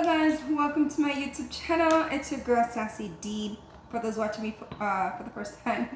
Hello guys, welcome to my YouTube channel. It's your girl Sassy D. For those watching me for the first time,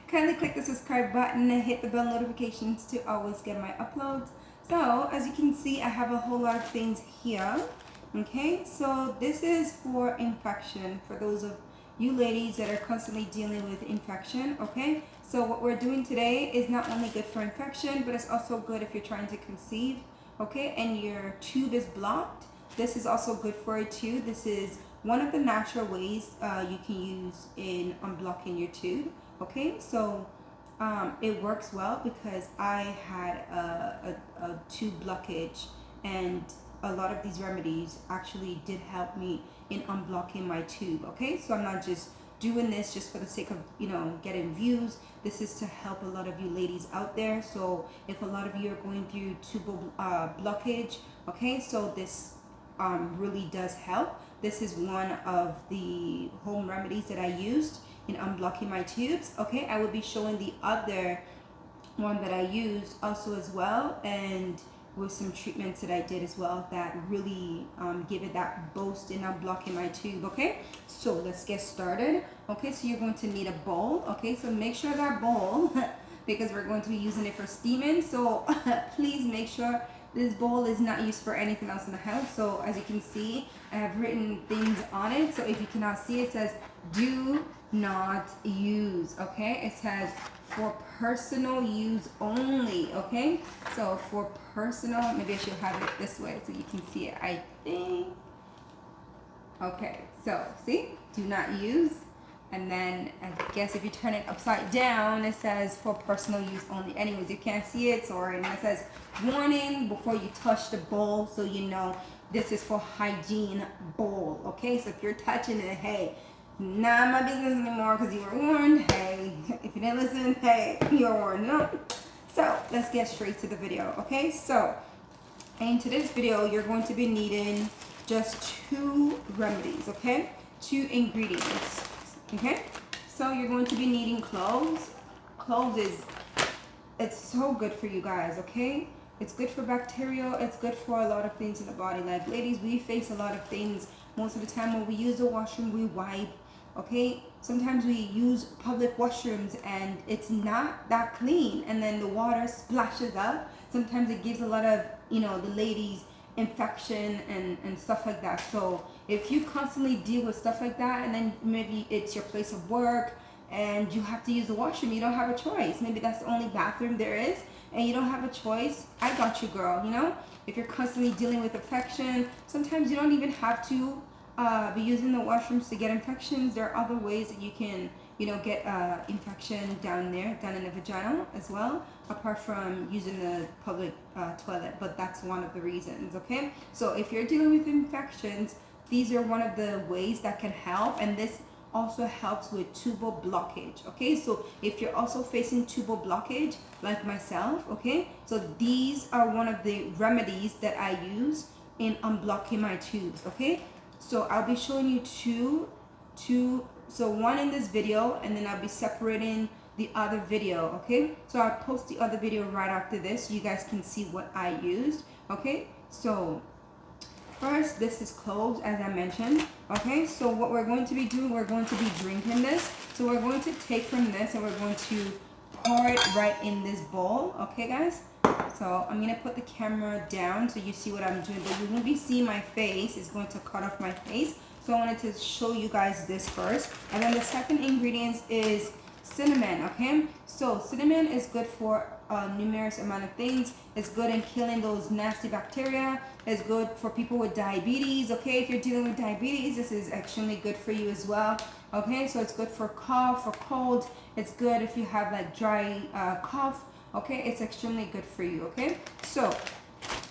kindly click the subscribe button and hit the bell notifications to always get my uploads. So as you can see, I have a whole lot of things here. Okay, so this is for infection, for those of you ladies that are constantly dealing with infection. Okay, so what we're doing today is not only good for infection, but it's also good if you're trying to conceive, okay, and your tube is blocked. This is also good for it too. This is one of the natural ways you can use in unblocking your tube. Okay, so it works well because I had a tube blockage, and a lot of these remedies actually did help me in unblocking my tube. Okay, so I'm not just doing this just for the sake of, you know, getting views. This is to help a lot of you ladies out there. So if a lot of you are going through tubal blockage, okay, so this really does help. This is one of the home remedies that I used in unblocking my tubes. Okay, I will be showing the other one that I used also as well, and with some treatments that I did as well that really give it that boost in unblocking my tube. Okay, so let's get started. Okay, so you're going to need a bowl. Okay, so make sure that bowl because we're going to be using it for steaming, so please make sure this bowl is not used for anything else in the house. So as you can see, I have written things on it. So if you cannot see, it says do not use. Okay, it says for personal use only. Okay, so for personal, maybe I should have it this way so you can see it, I think. Okay, so see, do not use. And then I guess if you turn it upside down, it says for personal use only. Anyways, you can't see it, sorry. And it says warning before you touch the bowl, so you know this is for hygiene bowl. Okay, so if you're touching it, hey, not my business anymore because you were warned. Hey, if you didn't listen, hey, you were warned. No. So let's get straight to the video. Okay, so in today's video, you're going to be needing just 2 remedies. Okay, 2 ingredients. Okay, so you're going to be needing cloves. Cloves it's so good for you guys. Okay, it's good for bacteria, it's good for a lot of things in the body. Like ladies, we face a lot of things most of the time. When we use the washroom, we wipe. Okay, sometimes we use public washrooms and it's not that clean, and then the water splashes up. Sometimes it gives a lot of, you know, the ladies infection and stuff like that. So if you constantly deal with stuff like that, and then maybe it's your place of work and you have to use the washroom, you don't have a choice. Maybe that's the only bathroom there is and you don't have a choice. I got you, girl. You know, if you're constantly dealing with infection, sometimes you don't even have to be using the washrooms to get infections. There are other ways that you can, you know, get infection down there, down in the vagina as well, apart from using the public toilet. But that's one of the reasons. Okay, so if you're dealing with infections, these are one of the ways that can help, and this also helps with tubal blockage. Okay, so if you're also facing tubal blockage like myself, okay, so these are one of the remedies that I use in unblocking my tubes. Okay, so I'll be showing you two, so one in this video, and then I'll be separating the other video. Okay, so I'll post the other video right after this so you guys can see what I used. Okay, so first, this is cloves, as I mentioned. Okay, so what we're going to be doing, we're going to be drinking this. So we're going to take from this and we're going to pour it right in this bowl. Okay, guys? So I'm going to put the camera down so you see what I'm doing, but you won't be seeing my face. It's going to cut off my face. So I wanted to show you guys this first. And then the second ingredient is cinnamon. Okay, so cinnamon is good for numerous amount of things. It's good in killing those nasty bacteria. It's good for people with diabetes. Okay, if you're dealing with diabetes, this is extremely good for you as well. Okay, so it's good for cough or cold. It's good if you have like dry cough. Okay, it's extremely good for you. Okay, so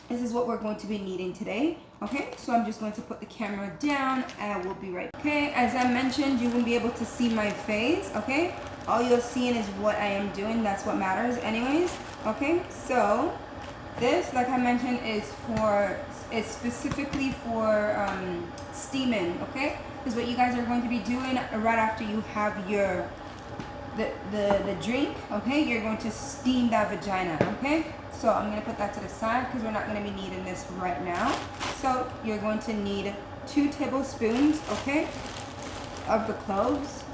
this is what we're going to be needing today. Okay, so I'm just going to put the camera down and we'll be right back. Okay, as I mentioned, you won't be able to see my face. Okay, all you're seeing is what I am doing. That's what matters anyways. Okay, so this, like I mentioned, it's specifically for steaming. Okay, is what you guys are going to be doing right after you have your the drink. Okay, you're going to steam that vagina. Okay, So I'm going to put that to the side because we're not going to be needing this right now. So you're going to need 2 tablespoons, okay, of the cloves.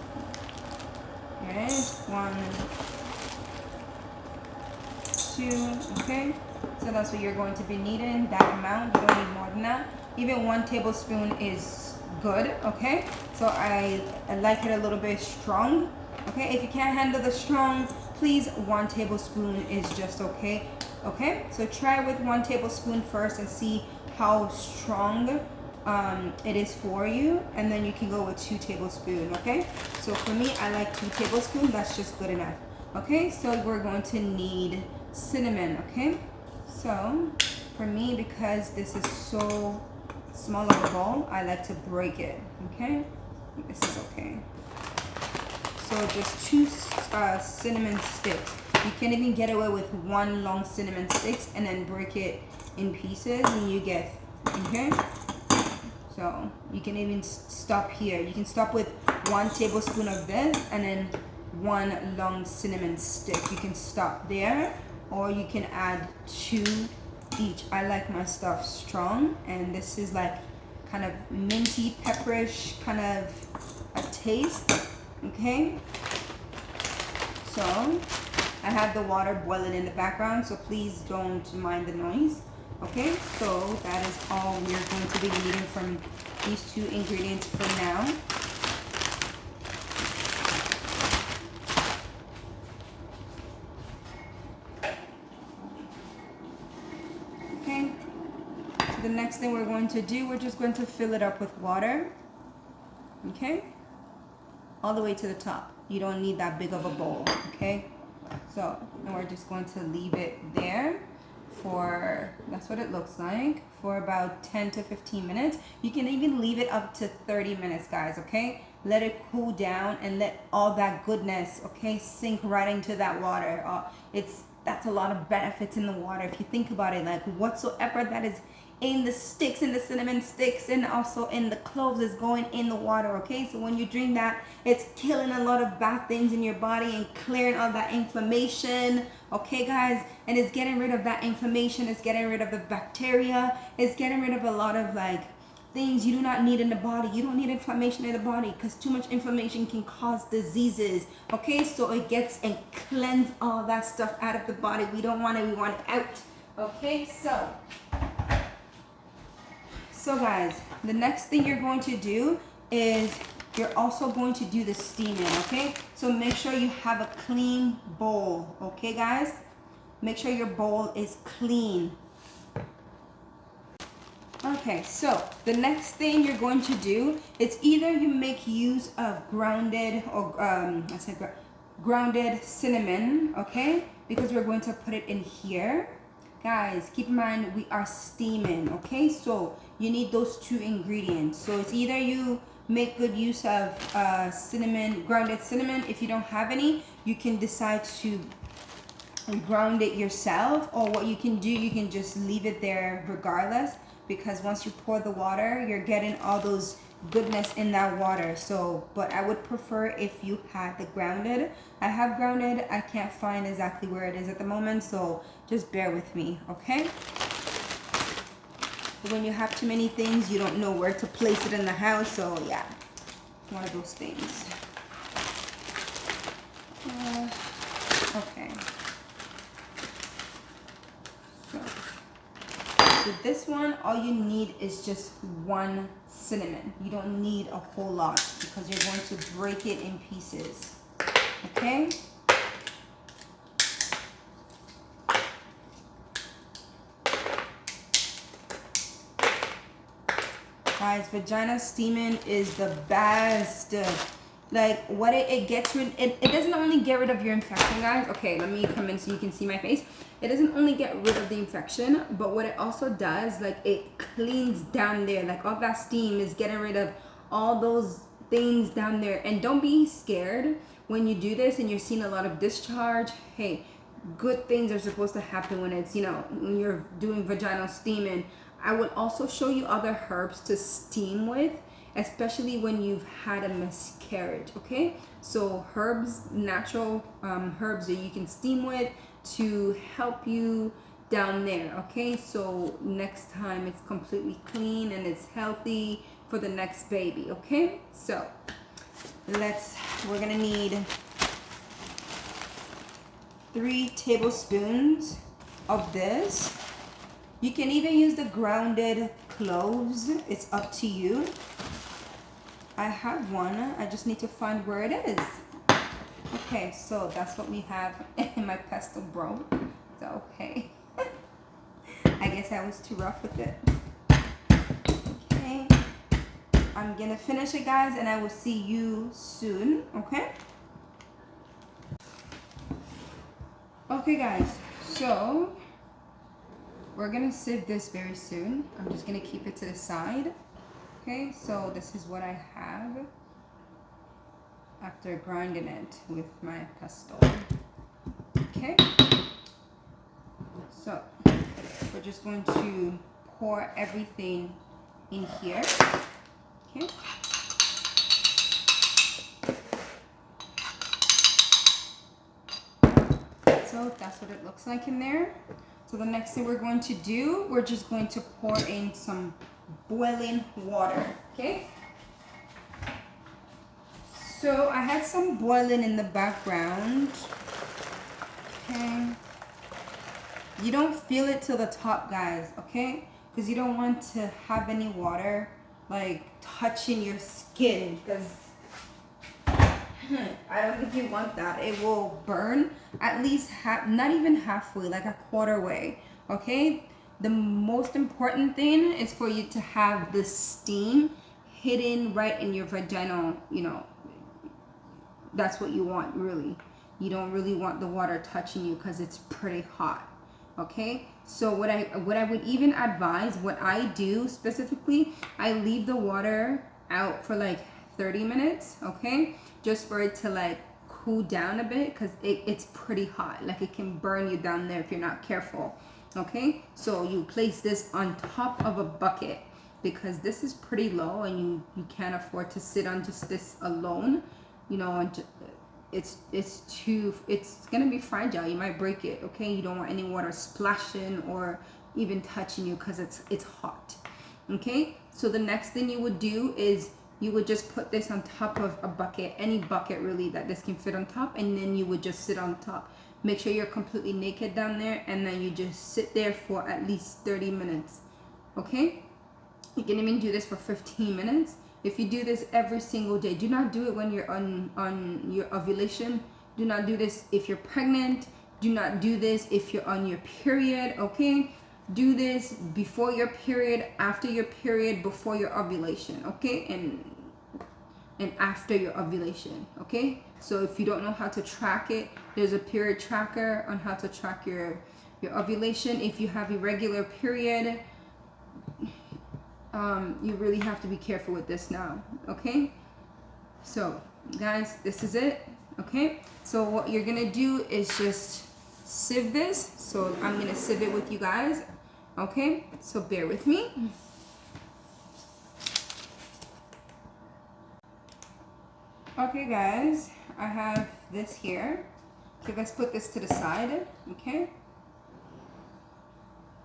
Okay, 1, 2, okay. So that's what you're going to be needing, that amount. You don't need more than that. Even 1 tablespoon is good, okay. So I like it a little bit strong, okay. If you can't handle the strong, please, 1 tablespoon is just okay. Okay, so try with 1 tablespoon first and see how strong it is for you, and then you can go with 2 tablespoons. Okay, so for me, I like 2 tablespoons. That's just good enough. Okay, so we're going to need cinnamon. Okay, so for me, because this is so small of a bowl, I like to break it. Okay, this is okay. So just 2 cinnamon sticks. You can even get away with 1 long cinnamon sticks and then break it in pieces, and you get, okay. So you can even stop here. You can stop with 1 tablespoon of this and then 1 long cinnamon stick. You can stop there, or you can add 2 each. I like my stuff strong, and this is like kind of minty, pepperish kind of a taste. Okay, so I have the water boiling in the background, so please don't mind the noise. Okay, so that is all we're going to be needing from these 2 ingredients for now. Okay, so the next thing we're going to do, we're just going to fill it up with water. Okay, all the way to the top. You don't need that big of a bowl. Okay, so now we're just going to leave it there for, that's what it looks like, for about 10 to 15 minutes. You can even leave it up to 30 minutes, guys. Okay, let it cool down and let all that goodness, okay, sink right into that water. That's a lot of benefits in the water. If you think about it, like whatsoever that is in the sticks, in the cinnamon sticks, and also in the cloves is going in the water. Okay, so when you drink that, it's killing a lot of bad things in your body and clearing all that inflammation. Okay, guys, and it's getting rid of that inflammation. It's getting rid of the bacteria. It's getting rid of a lot of like things you do not need in the body. You don't need inflammation in the body, because too much inflammation can cause diseases. Okay, so it gets and cleanse all that stuff out of the body. We don't want it. We want it out. Okay, so guys, the next thing you're going to do is you're also going to do the steaming. Okay, so make sure you have a clean bowl. Okay, guys, make sure your bowl is clean. Okay, so the next thing you're going to do is either you make use of grounded or grounded cinnamon, okay, because we're going to put it in here. Guys, keep in mind we are steaming. Okay, so you need those 2 ingredients. So it's either you make good use of cinnamon, grounded cinnamon. If you don't have any, you can decide to ground it yourself, or what you can do, you can just leave it there regardless, because once you pour the water, you're getting all those goodness in that water. So, but I would prefer if you had the grounded. I have grounded. I can't find exactly where it is at the moment, so just bear with me. Okay, when you have too many things, you don't know where to place it in the house. So yeah, one of those things. Okay, so with this one, all you need is just 1 cinnamon. You don't need a whole lot, because you're going to break it in pieces. Okay, guys, vagina steaming is the best. Like what it gets rid, it doesn't only get rid of your infection, guys. Okay, let me come in so you can see my face. It doesn't only get rid of the infection, but what it also does, like it cleans down there. Like all that steam is getting rid of all those things down there. And don't be scared when you do this and you're seeing a lot of discharge. Hey, good things are supposed to happen when it's, you know, when you're doing vaginal steaming. I would also show you other herbs to steam with, especially when you've had a miscarriage. Okay, so herbs, natural herbs that you can steam with to help you down there. Okay, so next time it's completely clean and it's healthy for the next baby. Okay, so we're gonna need 3 tablespoons of this. You can even use the grounded cloves, it's up to you. I have one, I just need to find where it is. Okay, so that's what we have in my pestle broke. So okay. I guess I was too rough with it. Okay. I'm gonna finish it, guys, and I will see you soon, okay? Okay, guys, so we're gonna sieve this very soon. I'm just gonna keep it to the side. Okay, so this is what I have after grinding it with my pestle. Okay, so we're just going to pour everything in here. Okay. So that's what it looks like in there. So the next thing we're going to do, we're just going to pour in some boiling water. Okay. So I had some boiling in the background. Okay. You don't feel it till the top, guys, okay? Because you don't want to have any water like touching your skin, because I don't think you want that. It will burn at least not even halfway, like a quarter way, okay? The most important thing is for you to have the steam hidden right in your vaginal, you know, that's what you want, really. You don't really want the water touching you because it's pretty hot. Okay, so what I would even advise, what I do specifically, I leave the water out for like 30 minutes, okay, just for it to like cool down a bit, because it's pretty hot, like it can burn you down there if you're not careful. Okay, so you place this on top of a bucket because this is pretty low and you can't afford to sit on just this alone, you know, and it's gonna be fragile. You might break it. Okay, you don't want any water splashing or even touching you because it's hot. Okay, so the next thing you would do is you would just put this on top of a bucket, any bucket really that this can fit on top, and then you would just sit on top. Make sure you're completely naked down there, and then you just sit there for at least 30 minutes. Okay, you can even do this for 15 minutes. If you do this every single day, do not do it when you're on your ovulation. Do not do this if you're pregnant. Do not do this if you're on your period, okay? Do this before your period, after your period, before your ovulation, okay? And after your ovulation, okay? So if you don't know how to track it, there's a period tracker on how to track your ovulation. If you have irregular period, you really have to be careful with this now, okay? So guys, this is it, okay? So what you're gonna do is just sieve this. So I'm gonna sieve it with you guys, okay? So bear with me. Okay guys, I have this here. So let's put this to the side, okay?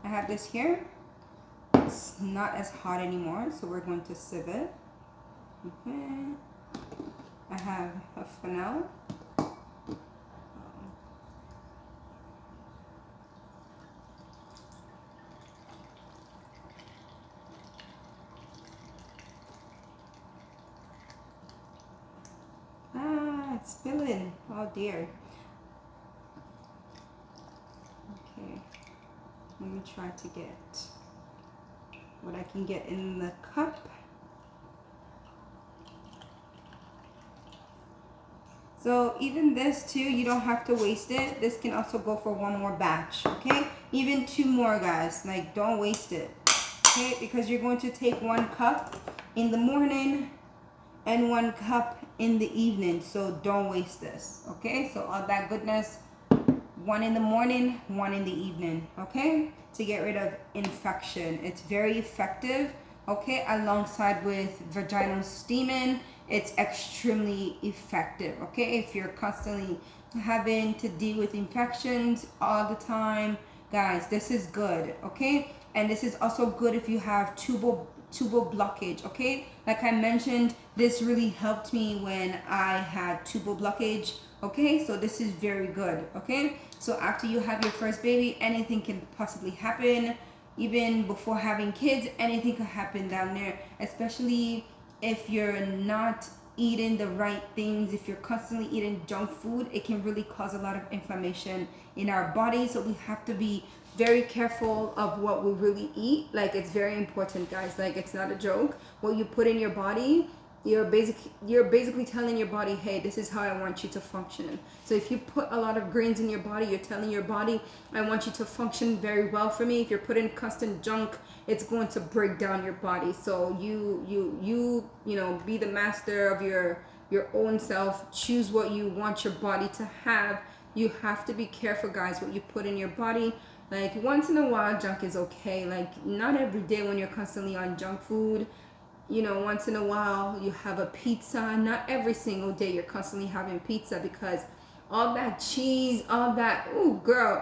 I have this here. It's not as hot anymore, so we're going to sieve it. Okay. I have a funnel. It's spilling. Oh dear. Okay. Let me try to get what I can get in the cup. So even this too, you don't have to waste it. This can also go for one more batch, okay? Even 2 more, guys. Like, don't waste it, okay? Because you're going to take 1 cup in the morning and 1 cup in the evening. So don't waste this, okay? So all that goodness, 1 in the morning, 1 in the evening, okay? To get rid of infection. It's very effective, okay? Alongside with vaginal steaming, it's extremely effective, okay? If you're constantly having to deal with infections all the time, guys, this is good, okay? And this is also good if you have tubal tubal blockage. Okay, like I mentioned, this really helped me when I had tubal blockage. Okay, so this is very good. Okay, so after you have your first baby, anything can possibly happen. Even before having kids, anything could happen down there, especially if you're not eating the right things. If you're constantly eating junk food, it can really cause a lot of inflammation in our body. So we have to be very careful of what we really eat. Like, it's very important, guys. Like, it's not a joke. What you put in your body, you're basically telling your body, hey, this is how I want you to function. So if you put a lot of grains in your body, you're telling your body, I want you to function very well for me. If you're putting constant junk, it's going to break down your body. So you know, be the master of your own self. Choose what you want your body to have. You have to be careful, guys, what you put in your body. Like, once in a while, junk is okay. Like, not every day when you're constantly on junk food. You know, once in a while you have a pizza. Not every single day you're constantly having pizza, because all that cheese, all that, ooh, girl,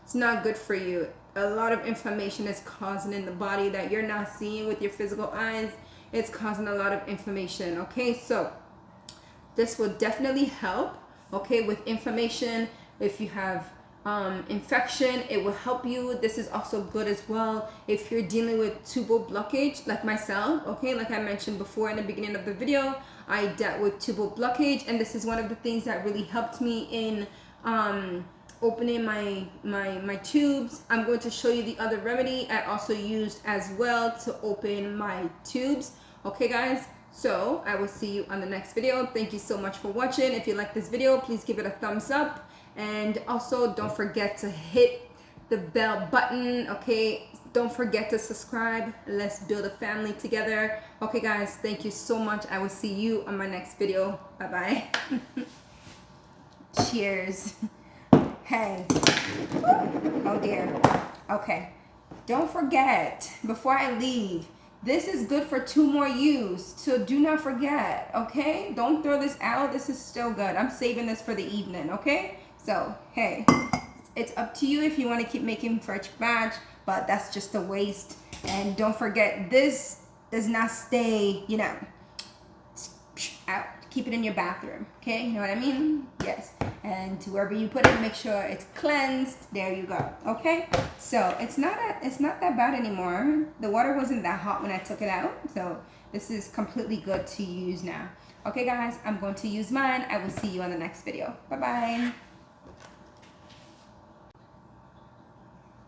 it's not good for you. A lot of inflammation is causing in the body that you're not seeing with your physical eyes. It's causing a lot of inflammation. Okay, so this will definitely help. Okay, with inflammation. If you have infection, it will help you. This is also good as well if you're dealing with tubal blockage, like myself. Okay, like I mentioned before in the beginning of the video, I dealt with tubal blockage, and this is one of the things that really helped me in opening my tubes. I'm going to show you the other remedy I also used as well to open my tubes. Okay, guys, so I will see you on the next video. Thank you so much for watching. If you like this video, please give it a thumbs up. And also, don't forget to hit the bell button. Okay, don't forget to subscribe. Let's build a family together. Okay, guys, thank you so much. I will see you on my next video. Bye-bye. Cheers. Hey. Oh, dear. Okay. Don't forget, before I leave, this is good for 2 more use. So do not forget, okay? Don't throw this out. This is still good. I'm saving this for the evening, okay? So, hey, it's up to you if you want to keep making fresh batch, but that's just a waste. And don't forget, this does not stay, you know, out. Keep it in your bathroom, okay? You know what I mean? Yes. And wherever you put it, make sure it's cleansed. There you go, okay? So it's not that bad anymore. The water wasn't that hot when I took it out, so this is completely good to use now. Okay, guys, I'm going to use mine. I will see you on the next video. Bye-bye.